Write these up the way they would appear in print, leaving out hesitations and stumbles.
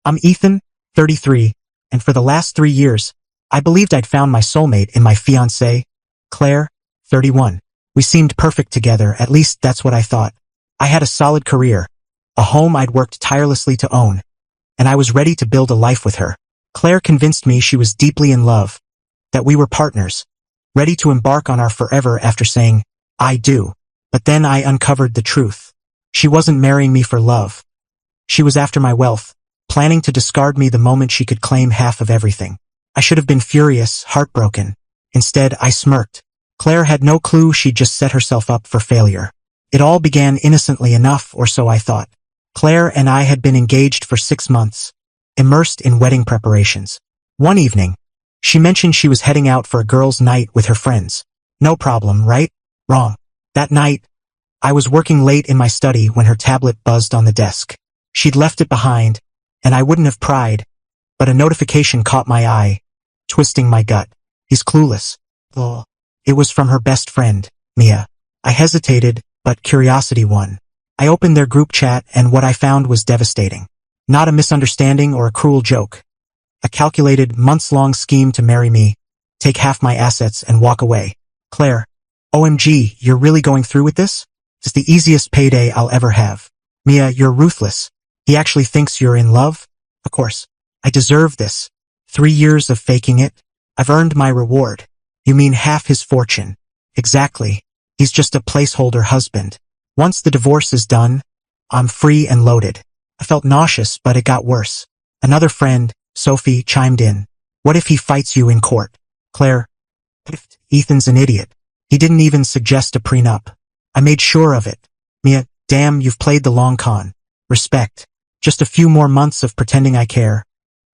I'm Ethan, 33, and for the last 3 years, I believed I'd found my soulmate in my fiancée, Claire, 31. We seemed perfect together, at least that's what I thought. I had a solid career, a home I'd worked tirelessly to own, and I was ready to build a life with her. Claire convinced me she was deeply in love, that we were partners, ready to embark on our forever after saying, I do. But then I uncovered the truth. She wasn't marrying me for love. She was after my wealth, planning to discard me the moment she could claim half of everything. I should have been furious, heartbroken. Instead, I smirked. Claire had no clue she'd just set herself up for failure. It all began innocently enough, or so I thought. Claire and I had been engaged for 6 months, immersed in wedding preparations. One evening, she mentioned she was heading out for a girls' night with her friends. No problem, right? Wrong. That night, I was working late in my study when her tablet buzzed on the desk. She'd left it behind, and I wouldn't have pried, but a notification caught my eye, twisting my gut. He's clueless. Lol. It was from her best friend, Mia. I hesitated, but curiosity won. I opened their group chat, and what I found was devastating. Not a misunderstanding or a cruel joke. A calculated, months-long scheme to marry me, take half my assets, and walk away. Claire, OMG, you're really going through with this? It's the easiest payday I'll ever have. Mia, you're ruthless. He actually thinks you're in love? Of course. I deserve this. 3 years of faking it. I've earned my reward. You mean half his fortune? Exactly. He's just a placeholder husband. Once the divorce is done, I'm free and loaded. I felt nauseous, but it got worse. Another friend, Sophie, chimed in. What if he fights you in court? Claire, Ethan's an idiot. He didn't even suggest a prenup. I made sure of it. Mia, damn, you've played the long con. Respect. Just a few more months of pretending I care.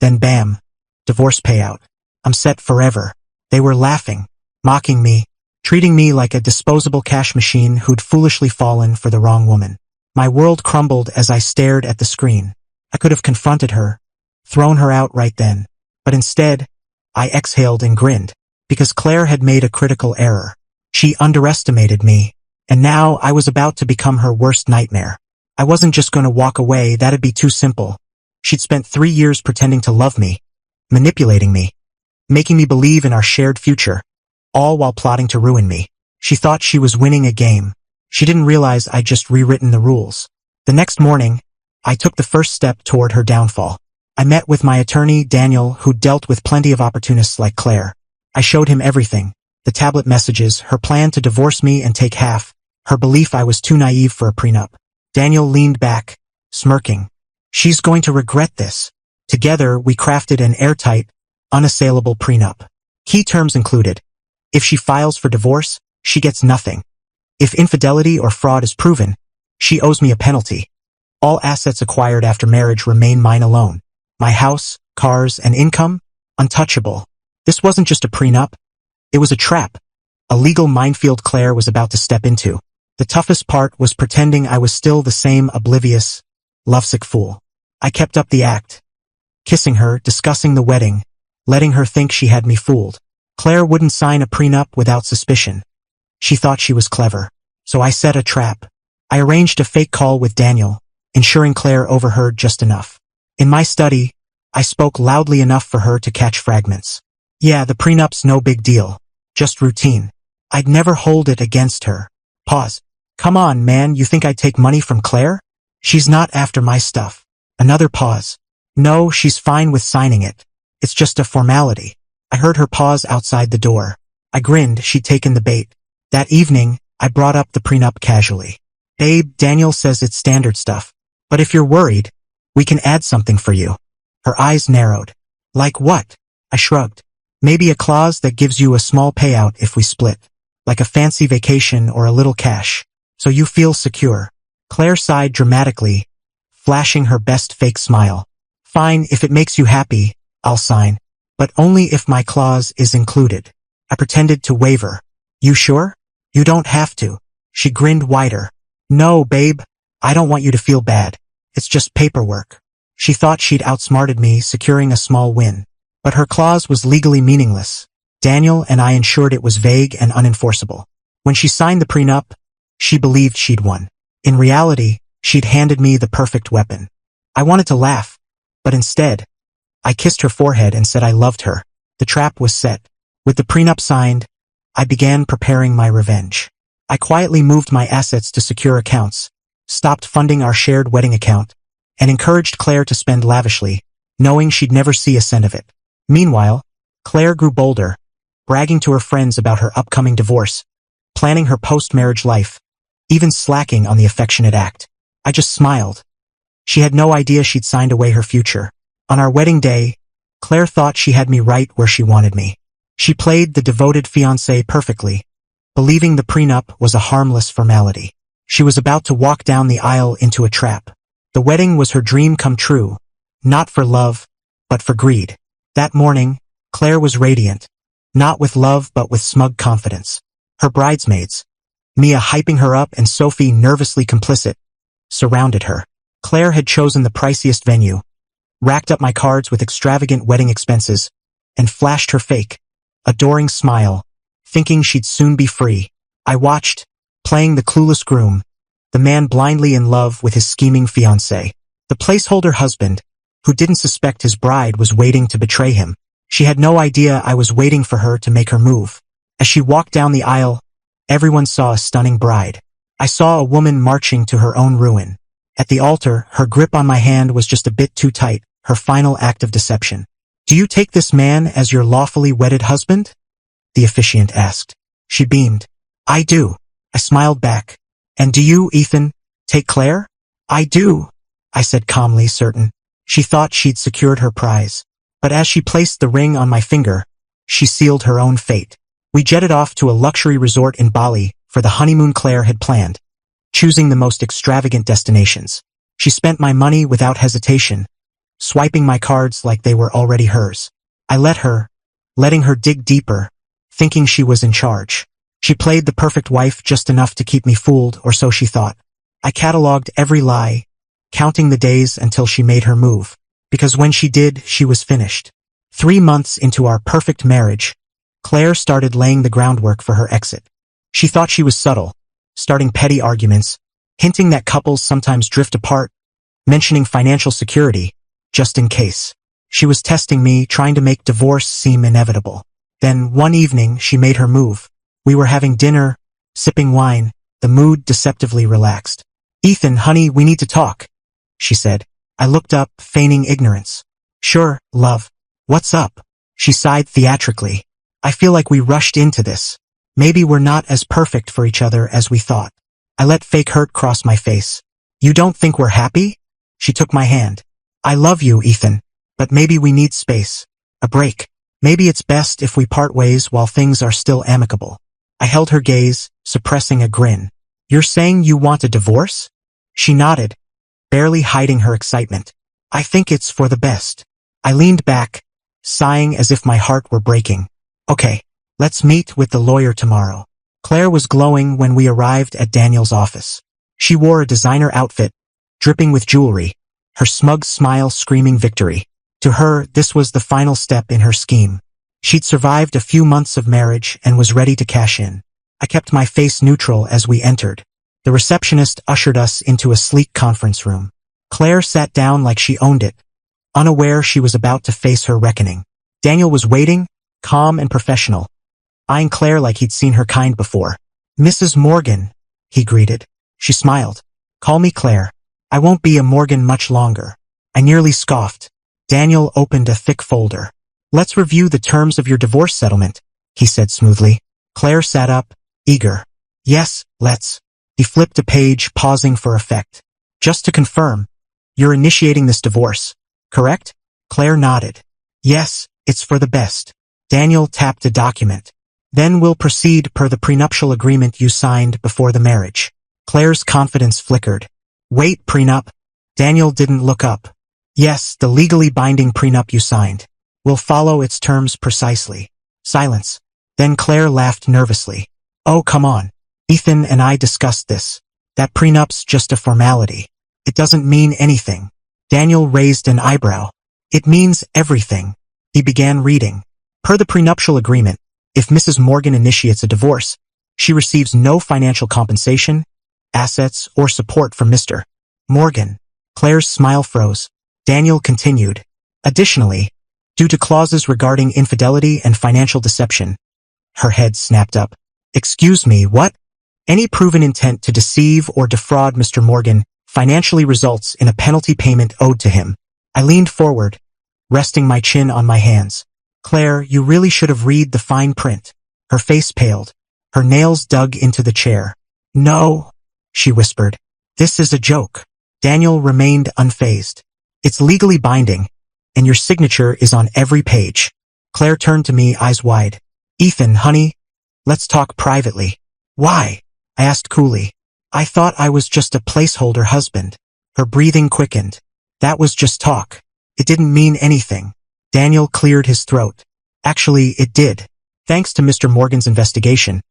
Then bam. Divorce payout. I'm set forever. They were laughing, mocking me, treating me like a disposable cash machine who'd foolishly fallen for the wrong woman. My world crumbled as I stared at the screen. I could have confronted her, thrown her out right then. But instead, I exhaled and grinned, because Claire had made a critical error. She underestimated me, and now I was about to become her worst nightmare. I wasn't just going to walk away, that'd be too simple. She'd spent 3 years pretending to love me, manipulating me, making me believe in our shared future, all while plotting to ruin me. She thought she was winning a game. She didn't realize I'd just rewritten the rules. The next morning, I took the first step toward her downfall. I met with my attorney, Daniel, who dealt with plenty of opportunists like Claire. I showed him everything. The tablet messages, her plan to divorce me and take half, her belief I was too naive for a prenup. Daniel leaned back, smirking. She's going to regret this. Together, we crafted an airtight, unassailable prenup. Key terms included. If she files for divorce, she gets nothing. If infidelity or fraud is proven, she owes me a penalty. All assets acquired after marriage remain mine alone. My house, cars, and income, untouchable. This wasn't just a prenup. It was a trap. A legal minefield Claire was about to step into. The toughest part was pretending I was still the same oblivious, lovesick fool. I kept up the act. Kissing her, discussing the wedding, letting her think she had me fooled. Claire wouldn't sign a prenup without suspicion. She thought she was clever. So I set a trap. I arranged a fake call with Daniel, ensuring Claire overheard just enough. In my study, I spoke loudly enough for her to catch fragments. Yeah, the prenup's no big deal. Just routine. I'd never hold it against her. Pause. Come on, man, you think I'd take money from Claire? She's not after my stuff. Another pause. No, she's fine with signing it. It's just a formality. I heard her pause outside the door. I grinned, she'd taken the bait. That evening, I brought up the prenup casually. Babe, Daniel says it's standard stuff. But if you're worried, we can add something for you. Her eyes narrowed. Like what? I shrugged. Maybe a clause that gives you a small payout if we split. Like a fancy vacation or a little cash. So you feel secure. Claire sighed dramatically, flashing her best fake smile. Fine, if it makes you happy, I'll sign. But only if my clause is included. I pretended to waver. You sure? You don't have to. She grinned wider. No, babe. I don't want you to feel bad. It's just paperwork. She thought she'd outsmarted me, securing a small win. But her clause was legally meaningless. Daniel and I ensured it was vague and unenforceable. When she signed the prenup, she believed she'd won. In reality, she'd handed me the perfect weapon. I wanted to laugh, But instead, I kissed her forehead and said I loved her. The trap was set. With the prenup signed, I began preparing my revenge. I quietly moved my assets to secure accounts, stopped funding our shared wedding account, and encouraged Claire to spend lavishly, knowing she'd never see a cent of it. Meanwhile, Claire grew bolder, bragging to her friends about her upcoming divorce, planning her post-marriage life, even slacking on the affectionate act. I just smiled. She had no idea she'd signed away her future. On our wedding day, Claire thought she had me right where she wanted me. She played the devoted fiancé perfectly, believing the prenup was a harmless formality. She was about to walk down the aisle into a trap. The wedding was her dream come true, not for love, but for greed. That morning, Claire was radiant, not with love but with smug confidence. Her bridesmaids, Mia hyping her up and Sophie nervously complicit, surrounded her. Claire had chosen the priciest venue, racked up my cards with extravagant wedding expenses, and flashed her fake, adoring smile, thinking she'd soon be free. I watched, playing the clueless groom, the man blindly in love with his scheming fiancée. The placeholder husband, who didn't suspect his bride was waiting to betray him. She had no idea I was waiting for her to make her move. As she walked down the aisle, everyone saw a stunning bride. I saw a woman marching to her own ruin. At the altar, her grip on my hand was just a bit too tight, her final act of deception. "Do you take this man as your lawfully wedded husband?" the officiant asked. She beamed. "I do." I smiled back. "And do you, Ethan, take Claire?" "I do," I said calmly, certain. She thought she'd secured her prize. But as she placed the ring on my finger, she sealed her own fate. We jetted off to a luxury resort in Bali for the honeymoon Claire had planned, choosing the most extravagant destinations. She spent my money without hesitation, swiping my cards like they were already hers. I let her, letting her dig deeper, thinking she was in charge. She played the perfect wife just enough to keep me fooled, or so she thought. I catalogued every lie, counting the days until she made her move. Because when she did, she was finished. 3 months into our perfect marriage, Claire started laying the groundwork for her exit. She thought she was subtle, starting petty arguments, hinting that couples sometimes drift apart, mentioning financial security, just in case. She was testing me, trying to make divorce seem inevitable. Then, one evening, she made her move. We were having dinner, sipping wine, the mood deceptively relaxed. "Ethan, honey, we need to talk," she said. I looked up, feigning ignorance. "Sure, love. What's up?" She sighed theatrically. "I feel like we rushed into this. Maybe we're not as perfect for each other as we thought." I let fake hurt cross my face. "You don't think we're happy?" She took my hand. "I love you, Ethan. But maybe we need space. A break. Maybe it's best if we part ways while things are still amicable." I held her gaze, suppressing a grin. "You're saying you want a divorce?" She nodded, barely hiding her excitement. "I think it's for the best." I leaned back, sighing as if my heart were breaking. "Okay, let's meet with the lawyer tomorrow." Claire was glowing when we arrived at Daniel's office. She wore a designer outfit, dripping with jewelry, her smug smile screaming victory. To her, this was the final step in her scheme. She'd survived a few months of marriage and was ready to cash in. I kept my face neutral as we entered. The receptionist ushered us into a sleek conference room. Claire sat down like she owned it, unaware she was about to face her reckoning. Daniel was waiting, calm and professional, eyeing Claire like he'd seen her kind before. "Mrs. Morgan," he greeted. She smiled. "Call me Claire. I won't be a Morgan much longer." I nearly scoffed. Daniel opened a thick folder. "Let's review the terms of your divorce settlement," he said smoothly. Claire sat up, eager. "Yes, let's." He flipped a page, pausing for effect. "Just to confirm, you're initiating this divorce, correct?" Claire nodded. "Yes, it's for the best." Daniel tapped a document. "Then we'll proceed per the prenuptial agreement you signed before the marriage." Claire's confidence flickered. "Wait, prenup?" Daniel didn't look up. "Yes, the legally binding prenup you signed. We'll follow its terms precisely." Silence. Then Claire laughed nervously. "Oh, come on. Ethan and I discussed this. That prenup's just a formality. It doesn't mean anything." Daniel raised an eyebrow. "It means everything." He began reading. Per the prenuptial agreement, if Mrs. Morgan initiates a divorce, she receives no financial compensation, assets, or support from Mr. Morgan. Claire's smile froze. Daniel continued. Additionally, due to clauses regarding infidelity and financial deception. Her head snapped up. Excuse me, what? Any proven intent to deceive or defraud Mr. Morgan financially results in a penalty payment owed to him. I leaned forward, resting my chin on my hands. Claire, you really should have read the fine print. Her face paled. Her nails dug into the chair. No, she whispered. This is a joke. Daniel remained unfazed. It's legally binding, and your signature is on every page. Claire turned to me, eyes wide. Ethan, honey, let's talk privately. Why? I asked coolly. I thought I was just a placeholder husband. Her breathing quickened. That was just talk. It didn't mean anything. Daniel cleared his throat. Actually, it did. Thanks to Mr. Morgan's investigation,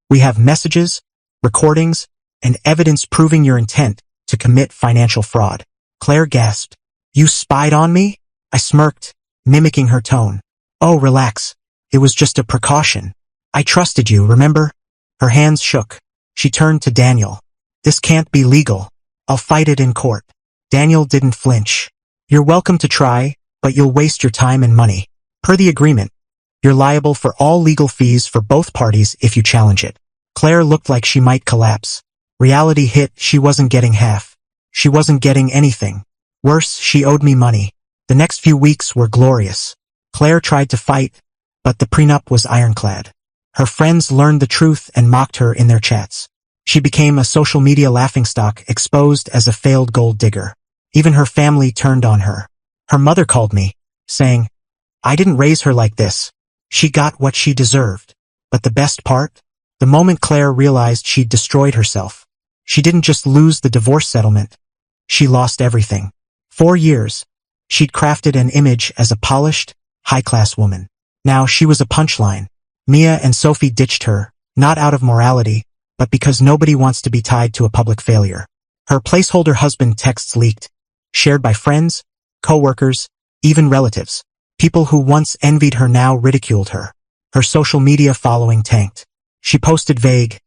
we have messages, recordings, and evidence proving your intent to commit financial fraud. Claire gasped. You spied on me? I smirked, mimicking her tone. Oh, relax. It was just a precaution. I trusted you, remember? Her hands shook. She turned to Daniel. This can't be legal. I'll fight it in court. Daniel didn't flinch. You're welcome to try, but you'll waste your time and money. Per the agreement, you're liable for all legal fees for both parties if you challenge it. Claire looked like she might collapse. Reality hit, she wasn't getting half. She wasn't getting anything. Worse, she owed me money. The next few weeks were glorious. Claire tried to fight, but the prenup was ironclad. Her friends learned the truth and mocked her in their chats. She became a social media laughingstock, exposed as a failed gold digger. Even her family turned on her. Her mother called me, saying, I didn't raise her like this. She got what she deserved. But the best part? The moment Claire realized she'd destroyed herself. She didn't just lose the divorce settlement. She lost everything. 4 years, she'd crafted an image as a polished, high-class woman. Now she was a punchline. Mia and Sophie ditched her, not out of morality, but because nobody wants to be tied to a public failure. Her placeholder husband texts leaked, shared by friends, co-workers, even relatives. People who once envied her now ridiculed her. Her social media following tanked. She posted vague,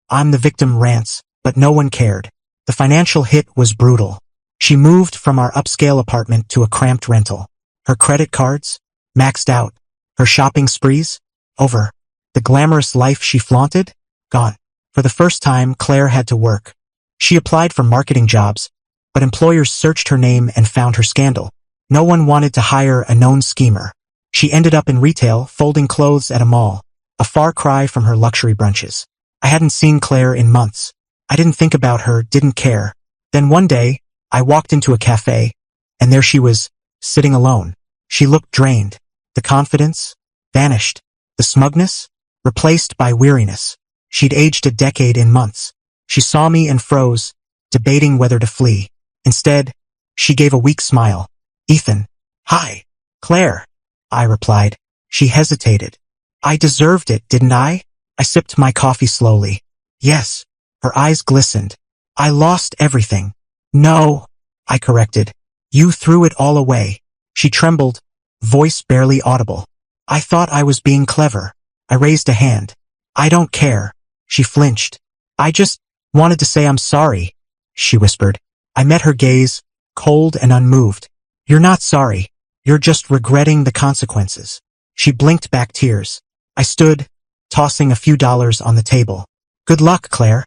I'm the victim rants, but no one cared. The financial hit was brutal. She moved from our upscale apartment to a cramped rental. Her credit cards, maxed out. Her shopping sprees, over. The glamorous life she flaunted, gone. For the first time, Claire had to work. She applied for marketing jobs, but employers searched her name and found her scandal. No one wanted to hire a known schemer. She ended up in retail, folding clothes at a mall, a far cry from her luxury brunches. I hadn't seen Claire in months. I didn't think about her, didn't care. Then one day, I walked into a cafe, and there she was, sitting alone. She looked drained. The confidence vanished. The smugness replaced by weariness. She'd aged a decade in months. She saw me and froze, debating whether to flee. Instead, she gave a weak smile. Ethan. Hi. Claire. I replied. She hesitated. I deserved it, didn't I? I sipped my coffee slowly. Yes. Her eyes glistened. I lost everything. No, I corrected. You threw it all away. She trembled, voice barely audible. I thought I was being clever. I raised a hand. I don't care. She flinched. I just wanted to say I'm sorry, she whispered. I met her gaze, cold and unmoved. You're not sorry. You're just regretting the consequences. She blinked back tears. I stood, tossing a few dollars on the table. Good luck, Claire.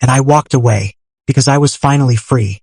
And I walked away, because I was finally free.